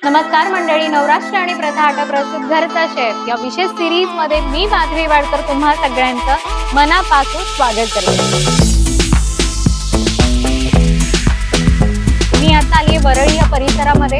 नमस्कार मंडळी, नवराष्ट्र आणि प्रथा आटा प्रस्तुत घरचा शेफ या विशेष सिरीज मध्ये मी माधवी वाडकर तुम्हा सगळ्यांचं मनापासून स्वागत करते। मी आता आली वरळी या परिसरामध्ये।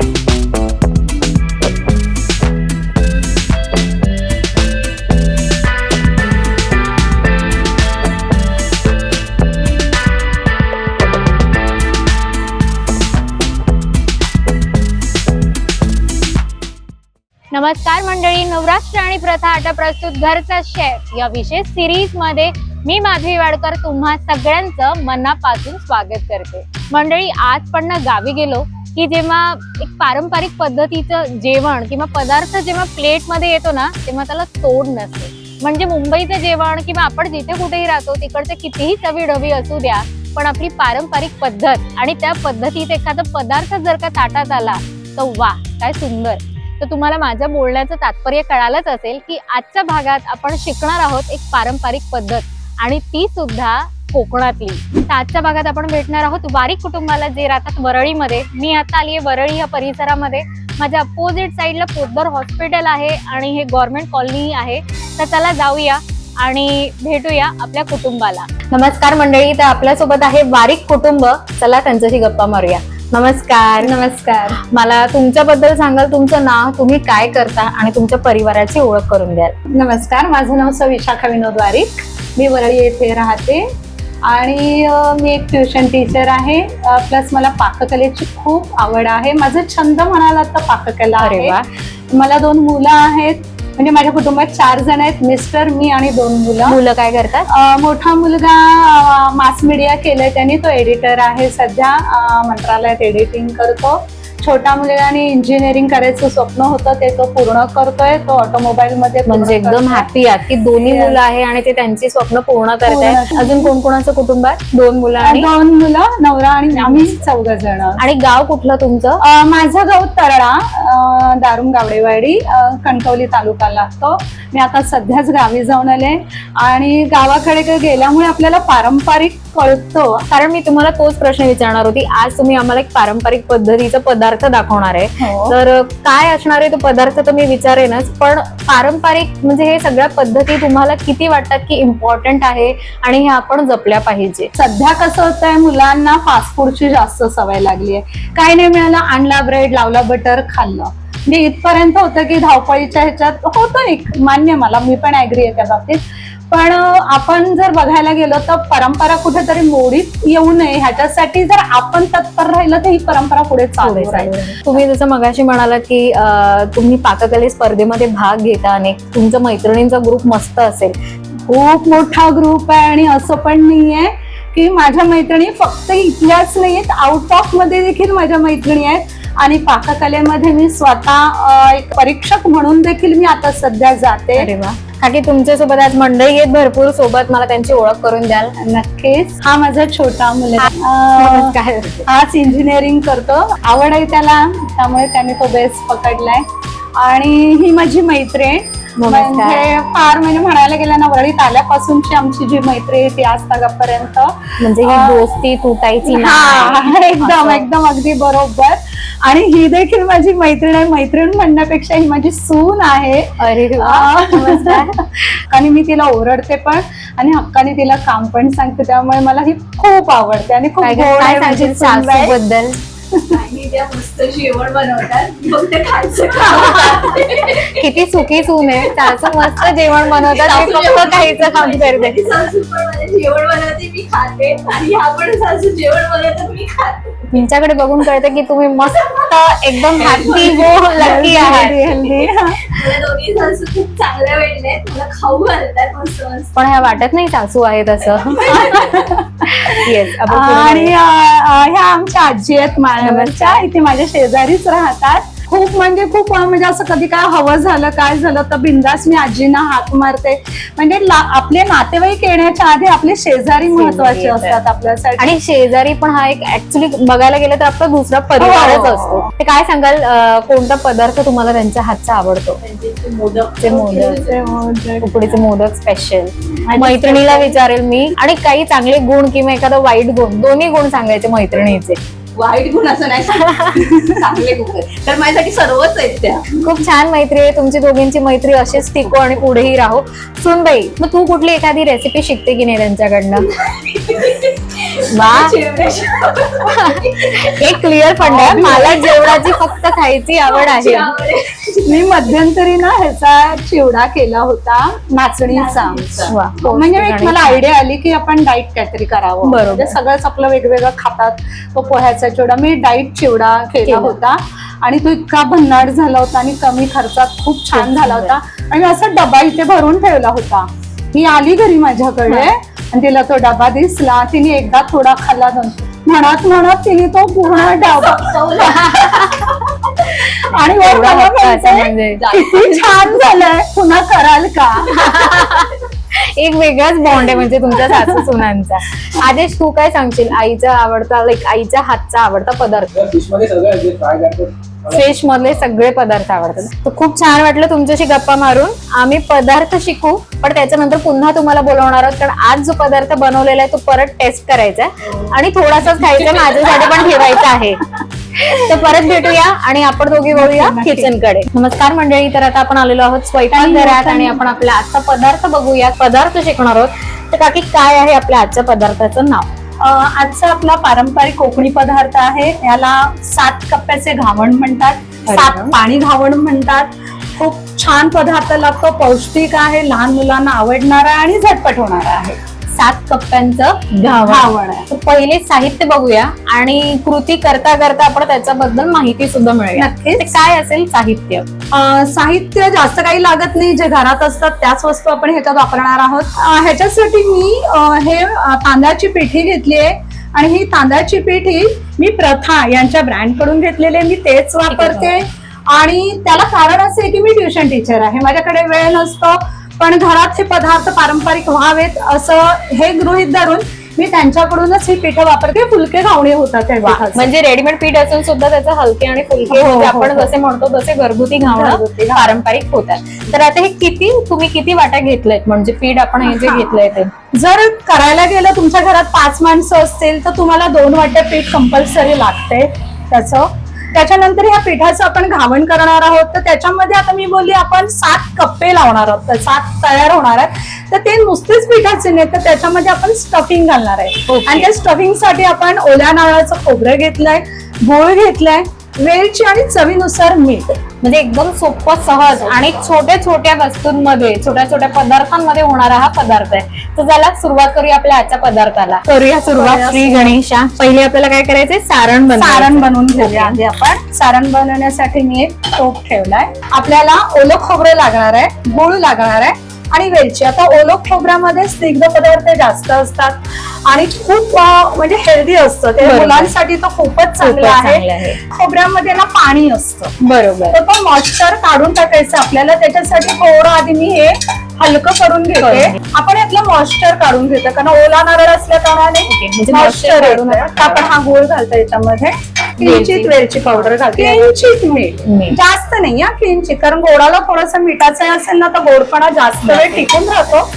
नमस्कार मंडळी, नवराष्ट्र आणि प्रथा आटा प्रस्तुत घरचा शेफ या विशेष सिरीज मध्ये मी माधवी वाडकर तुम्हा सगळ्यांचं मनापासून स्वागत करते। मंडळी, आज पण ना गावी गेलो की जेव्हा एक पारंपरिक पद्धतीचं जेवण किंवा पदार्थ जेव्हा प्लेट मध्ये येतो ना तेव्हा त्याला तोड नसते। म्हणजे मुंबईचं जेवण किंवा आपण जिथे कुठेही राहतो तिकडचे कितीही चवीढवी असू द्या, पण आपली पारंपरिक पद्धत आणि त्या पद्धतीत एखादा पदार्थ जर का ताटात आला तर वा काय सुंदर। तर तुम्हाला माझ्या बोलण्याचं तात्पर्य कळालंच असेल की आजच्या भागात आपण शिकणार आहोत एक पारंपरिक पद्धत आणि ती सुद्धा कोकणातली। तर आजच्या भागात आपण भेटणार आहोत वारीक कुटुंबाला, जे राहतात वरळीमध्ये। मी आता आली आहे वरळी या परिसरामध्ये। माझ्या अपोजिट साईडला पोद्दार हॉस्पिटल आहे आणि हे गव्हर्नमेंट कॉलनी आहे। तर चला जाऊया आणि भेटूया आपल्या कुटुंबाला। नमस्कार मंडळी, तर आपल्यासोबत आहे वारीक कुटुंब। चला त्यांच्याशी गप्पा मारूया। नमस्कार। नमस्कार। मला तुमच्याबद्दल सांगाल, तुमचं नाव, तुम्ही काय करता आणि तुमच्या परिवाराची ओळख करून द्याल? नमस्कार, माझं नाव विशाखा विनोद वारीक। मी वरळी येथे राहते आणि मी एक ट्युशन टीचर आहे। प्लस मला पाककलेची खूप आवड आहे। माझा छंद म्हणाला तर पाककला आहे। मला 2 मुलं आहेत, म्हणजे माझ्या कुटुंबात 4 जण आहेत, मिस्टर, मी आणि 2 मुलं। मुलं काय करतात? मोठा मुलगा मास मीडिया केलंय त्यांनी, तो एडिटर आहे सध्या, मंत्रालयात एडिटिंग करतो। छोटा मुलगाने इंजिनिअरिंग करायचं स्वप्न होतं, ते तो पूर्ण करतोय। तो ऑटोमोबाईल मध्ये, म्हणजे एकदम हॅपी आहात की दोन्ही मुलं आहे आणि ते त्यांची स्वप्न पूर्ण करतायत। अजून कोण कोणाचं कुटुंब आहे? 2 मुलं आणि 2 मुलं, नवरा आणि आम्ही 4 जण। आणि गाव कुठलं तुमचं? माझं गाव तरळा, दारुम गावडेवाडी, कणकवली तालुका लागतो। मी आता सध्याच गावी जाऊन आले आणि गावाकडे गेल्यामुळे आपल्याला पारंपरिक कळतो। कारण मी तुम्हाला तोच प्रश्न विचारणार होती। आज तुम्ही आम्हाला एक पारंपरिक पद्धतीचा पदार्थ दाखवणार आहे, तर काय असणार आहे तो पदार्थ तर मी विचारेनच, पण पारंपरिक म्हणजे हे सगळ्या पद्धती तुम्हाला किती वाटतात की इम्पॉर्टंट आहे आणि हे आपण जपल्या पाहिजे? सध्या कसं होतंय, मुलांना फास्ट फूडची जास्त सवय लागली आहे। काय नाही मिळालं, आणला ब्रेड, लावला बटर, खाल्लं। म्हणजे इथपर्यंत होतं की धावपळीच्या ह्याच्यात होतं, एक मान्य, मला मी पण ऍग्री आहे त्या बाबतीत। पण आपण जर बघायला गेलो तर परंपरा कुठेतरी मोडीत येऊ नये ह्याच्यासाठी जर आपण तत्पर राहिलं तर ही परंपरा पुढे चालू राहील। तुम्ही जसं मगाशी म्हणालात की तुम्ही पाककले स्पर्धेमध्ये भाग घेता आणि तुमच्या मैत्रिणींचा ग्रुप मस्त असेल। खूप मोठा ग्रुप आहे आणि असं पण नाहीये की माझ्या मैत्रिणी फक्त इथल्याच नाहीयेत, आउट ऑफ मध्ये देखील माझ्या मैत्रिणी आहेत। आणि पाककलेमध्ये मी स्वतः एक परीक्षक म्हणून देखील मी आता सध्या जाते। अरे वा, काकी तुमच्यासोबत आज मंडळी आहेत भरपूर सोबत, मला त्यांची ओळख करून द्याल? नक्कीच। हा माझा छोटा मुलगा, काय हाच इंजिनिअरिंग करतो, आवड आहे त्याला, त्यामुळे त्याने तो बेस पकडलाय। आणि ही माझी मैत्रीण, म्हणजे फार म्हणजे म्हणायला गेलं ना, वरळीत आल्यापासूनची आमची जी मैत्री आहे ती आज तागापर्यंत, म्हणजे ही दोस्ती तुटायची नाही। एकदम एकदम अगदी बरोबर। आणि ही देखील माझी मैत्रीण आहे, मैत्रीण म्हणण्यापेक्षा ही माझी सून आहे। अरे आणि मी तिला ओरडते पण आणि हक्काने तिला काम पण सांगते, त्यामुळे मला ही खूप आवडते आणि खूप गोड आहे माझी सासूबद्दल। त्या मस्त जेवण बनवतात, फक्त खायचं काम। किती सुखी सून आहे, सासू मस्त जेवण बनवतात, मी फक्त खायचं काम करते। सासू पण मला जेवण बनवते, मी खाते, आणि ह्या पण सासू जेवण बनवतात, मी खाते। तुमच्याकडे बघून कळतं की तुम्ही मस्त एकदम हॅपी हो लकी आहात। मला दोन्ही सासू खूप चांगल्या वेळेला आहेत, मला खाऊ घालतात मस्त मस्त। पण ह्या वाटत नाही सासू आहेत असं। येस। आणि ह्या आमच्या आजी आहेत माळ्यावरच्या, इथे माझ्या शेजारीच राहतात। खूप म्हणजे असं कधी काय हवं झालं, काय झालं तर बिंदास मी आजींना हाक मारते। म्हणजे आपले नातेवाईक येण्याच्या आधी आपले शेजारी महत्वाचे असतात आपल्यासाठी। आणि शेजारी पण हा एक ऍक्च्युली बघायला गेलं तर आपला दुसरा परिवारच असतो। ते काय सांगाल, कोणता पदार्थ तुम्हाला त्यांच्या हातचा आवडतो? मोदक, उकडीचे मोदक स्पेशल। मैत्रिणीला विचारेल मी। आणि काही चांगले गुण किंवा एखादा वाईट गुण, दोन्ही गुण सांगायचे मैत्रिणीचे। वाईट गुण असं नाही चांगले गुण आहेत. तर माझ्यासाठी सर्वच आहेत त्या. खूप छान मैत्री आहे तुमची दोघींची मैत्री अशीच टिको आणि पुढेही राहो. सुनबाई, मग तू कुठली एखादी रेसिपी शिकते की नाही त्यांच्याकडनं? वा, एक क्लिअर फंड आहे, मला जेवणाची फक्त खायची आवड आहे. मी मध्यंतरी ना ह्याचा चिवडा केला होता नाचणीचा. वा, म्हणजे एक मला आयडिया आली की आपण डाईट काहीतरी करावं. बरोबर. म्हणजे सगळंच आपलं वेगवेगळं खातात. तो पोह्याचा चिवडा, मी डाईट चिवडा केला होता आणि तो इतका भन्नाट झाला होता आणि कमी खर्चात खूप छान झाला होता. आणि मी असा डबा इथे भरून ठेवला होता. ही आली घरी माझ्याकडे आणि तिला तो डबा दिसला. तिने एकदा थोडा खाल्ला, म्हणत म्हणत तिने तो पूर्ण डबा आणि वर एवढा मला हक्क असं म्हणते, म्हणजे. किती छान झालंय, पुन्हा कराल का? एक वेगळाच बॉन्ड आहे म्हणजे तुमच्या सासू सुनांचा. आदेश, तू काय सांगशील आईचा आवडता, लाईक आईच्या हातचा आवडता पदार्थ? फिश मध्ये सगळं जे फ्राय करतात फिश मधले सगळे पदार्थ आवडतात. तर खूप छान वाटलं तुमच्याशी गप्पा मारून. आम्ही पदार्थ शिकू, पण त्याच्यानंतर पुन्हा तुम्हाला बोलवणार आहोत, कारण आज जो पदार्थ बनवलेला आहे तो परत टेस्ट करायचा आहे आणि थोडासाच खायचा माझ्यासाठी पण ठेवायचा आहे. तर परत भेटूया आणि आपण दोघी वळूया किचन कडे. नमस्कार मंडळी, तर आता आपण आलेलो आहोत स्वयंपाकघरात आणि आपण आपला आजचा पदार्थ बघूया, पदार्थ शिकणार आहोत. तर काकी, काय आहे आपल्या आजच्या पदार्थाचं नाव? आजचा आपला पारंपरिक कोकणी पदार्थ आहे. याला 7 कप्प्याचे घावण म्हणतात, अरे 7 वा. पाणी घावण म्हणतात. खूप छान पदार्थ लागतो, पौष्टिक आहे, लहान मुलांना आवडणारा आणि झटपट होणारा आहे. 7 कप्प्यांचं घावण आहे. तर पहिले साहित्य बघूया आणि कृती करता करता आपण त्याच्याबद्दल माहिती सुद्धा मिळेल. नक्कीच. ते काय असेल साहित्य? साहित्य जास्त काही लागत नाही, जे घरात असतात त्याच वस्तू आपण ह्याच्यात वापरणार आहोत. ह्याच्यासाठी मी हे तांदळाची पिठी घेतली आहे आणि ही तांदळाची पिठी मी प्रथा यांच्या ब्रँड कडून घेतलेली आहे. मी तेच वापरते आणि त्याला कारण असं आहे की मी ट्युशन टीचर आहे, माझ्याकडे वेळ नसतो, पण घरात हे पदार्थ पारंपरिक व्हावेत असं हे गृहीत धरून मी त्यांच्याकडूनच ही पीठ वापरते. फुलके घावणे होतात त्या पिठाचे. म्हणजे रेडीमेड पीठ असून सुद्धा त्याचे हलके आणि फुलके हो, होते. हो, आपण हो. जसे म्हणतो तसे घरगुती घावणं घरगुती घावणं. पारंपरिक होतात. तर आता हे तुम्ही किती वाट्या घेतलेत, म्हणजे पीठ आपण हे जे हा. घेतलंय ते? जर करायला गेलं तुमच्या घरात 5 माणसं असतील तर तुम्हाला 2 वाट्या पीठ कंपल्सरी लागते त्याचं. त्याच्यानंतर ह्या पिठाचं आपण घावण करणार आहोत, तर त्याच्यामध्ये आता मी बोलली आपण 7 कप्पे लावणार आहोत, तर 7 तयार होणार आहेत. तर ते नुसतेच पिठाचे नाही, तर त्याच्यामध्ये आपण स्टफिंग घालणार आहे. Okay. आणि त्या स्टफिंग साठी आपण ओल्या नारळाचं खोबरं घेतलंय, गूळ घेतलाय, वेलची आणि चवीनुसार मीठ. म्हणजे एकदम सोपं, सहज आणि छोट्या छोट्या वस्तूंमध्ये, छोट्या छोट्या पदार्थांमध्ये होणारा हा पदार्थ आहे. तर चला सुरुवात करूया आपल्या आजच्या पदार्थाला. करूया सुरुवात. श्री गणेशा. पहिले आपल्याला काय करायचंय? सारण बनवून घेऊया. आधी आपण सारण बनवण्यासाठी मी एक टोप ठेवलाय. आपल्याला ओलं खोबरं लागणार आहे, गूळ लागणार आहे आणि वेलची. आता ओलं खोबऱ्यामध्ये स्निग्ध पदार्थ जास्त असतात आणि खूप म्हणजे हेल्दी असतं, ते बरोबर. मुलांसाठी तर खूपच चांगलं आहे. खोबऱ्यामध्ये ना पाणी असतं, बरोबर. तर तो मॉइश्चर काढून टाकायचं आपल्याला. त्याच्यासाठी थोडं आधी मी हे हलकं करून घेते. आपण यातलं मॉइश्चर काढून घेतो, कारण ओला नारळ असल्या कारणाने म्हणजे मॉइश्चर moisture काढून काढून आपण हा गोळ घालतो याच्यामध्ये. किंचित वेलची पावडर घालते, किंचित मीठ, मीठ. जास्त नाही हा, किंचित, कारण गोडाला थोडंसं मिठाचं असेल ना तर गोडपणा जास्त वेळ टिकून राहतो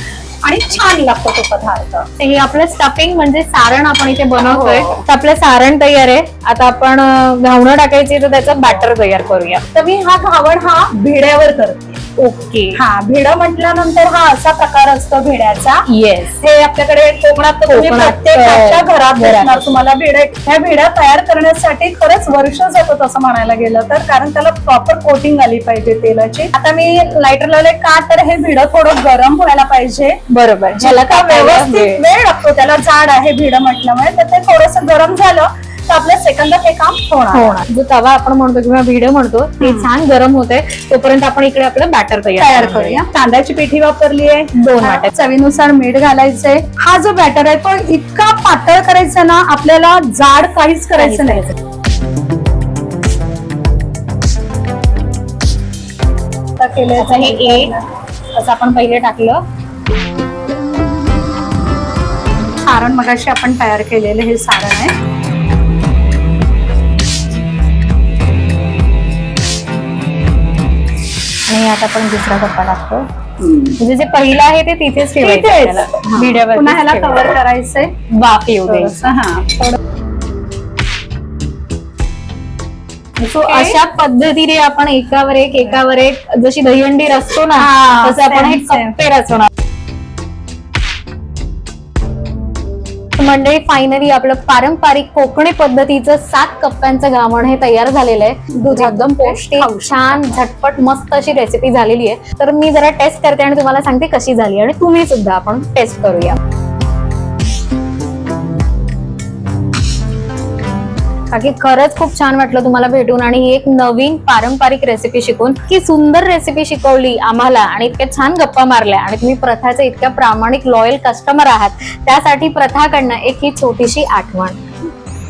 आणि छान लागतो तो पदार्थ. हे आपलं स्टफिंग म्हणजे सारण आपण इथे बनवतोय. हो. तर आपलं सारण तयार आहे. आता आपण घावणं टाकायची, तर त्याचं बॅटर तयार करूया. तर मी हा घावण हा भिड्यावर करते. ओके. हा, भिडं म्हटल्यानंतर हा असा प्रकार असतो भिड्याचा. येस. हे आपल्याकडे कोकणात तर तुम्ही कोकणात, प्रत्येकाच्या घरात घरात भेटणार तुम्हाला भिडे. ह्या भिड्या तयार करण्यासाठी खरंच वर्ष जातं तसं म्हणायला गेलं तर, कारण त्याला प्रॉपर कोटिंग आली पाहिजे तेलाची. आता मी लायटर लावले का, तर हे भिडं थोडं गरम व्हायला पाहिजे. बरोबर. ज्याला का व्यवस्थित वेळ लागतो, त्याला जाड आहे भिडं म्हटल्यामुळे, तर ते थोडस गरम झालं तर आपल्या सेकंदात हे काम होणार. जो तवा आपण म्हणतो किंवा भिडं म्हणतो ते छान गरम होते, तोपर्यंत आपण इकडे आपलं बॅटर तयार करूया. तांदळाची पिठी वापरली आहे 2 वाट्या. चवीनुसार मीठ घालायचंय. हा जो बॅटर आहे तो इतका पातळ करायचा ना, आपल्याला जाड काहीच करायचं नाही. आता हे एक असं आपण पहिले टाकलं. सारण मगाशी आपण तयार केलेलं हे सारण आहे. आणि आता आपण दुसरा कप्पा टाकतो. म्हणजे जे पहिलं आहे ते तिथेच ठेवायचं आपल्याला. भिड्यावर पुन्हा ह्याला कव्हर करायचंय. वाफ येऊ द्यायचं. हा, थोडं सो अशा पद्धतीने आपण एकावर एक जशी दहीहंडी रचतो ना हा, तसं आपण हे same, same. कप्पे रचणार. मंडळी फायनली आपलं पारंपरिक कोकणी पद्धतीचं 7 कप्प्यांचं घावण हे तयार झालेलं आहे. दूध एकदम पौष्टिक, छान, झटपट, मस्त अशी रेसिपी झालेली आहे. तर मी जरा टेस्ट करते आणि तुम्हाला सांगते कशी झाली आणि तुम्ही सुद्धा आपण टेस्ट करूया. बाकी खरंच खूप छान वाटलं तुम्हाला भेटून आणि ही एक नवीन पारंपरिक रेसिपी शिकून की सुंदर रेसिपी शिकवली आम्हाला आणि इतक्या छान गप्पा मारल्या आणि तुम्ही प्रथाचे इतक्या प्रामाणिक लॉयल कस्टमर आहात त्यासाठी प्रथाकडनं एक ही छोटीशी आठवण.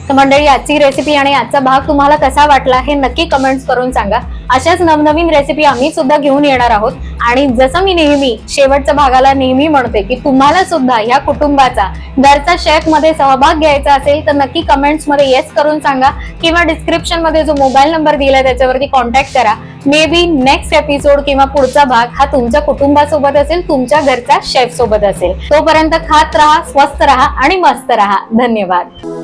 तर मंडळी आजची रेसिपी आणि आजचा भाग तुम्हाला कसा वाटला हे नक्की कमेंट्स करून सांगा. अशाच नवनवीन रेसिपी आम्ही सुद्धा घेऊन येणार आहोत आणि जसं मी नेहमी शेवटच्या भागाला नेहमी म्हणते की तुम्हाला सुद्धा या कुटुंबाचा घरचा शेफ मध्ये सहभाग घ्यायचा असेल तर नक्की कमेंट्स मध्ये येस करून सांगा किंवा डिस्क्रिप्शन मध्ये जो मोबाईल नंबर दिलाय त्याच्यावरती कॉन्टॅक्ट करा. मे बी नेक्स्ट एपिसोड किंवा पुढचा भाग हा तुमच्या कुटुंबासोबत असेल, तुमच्या घरच्या शेफ सोबत असेल. तोपर्यंत खात राहा, स्वस्थ राहा आणि मस्त राहा. धन्यवाद.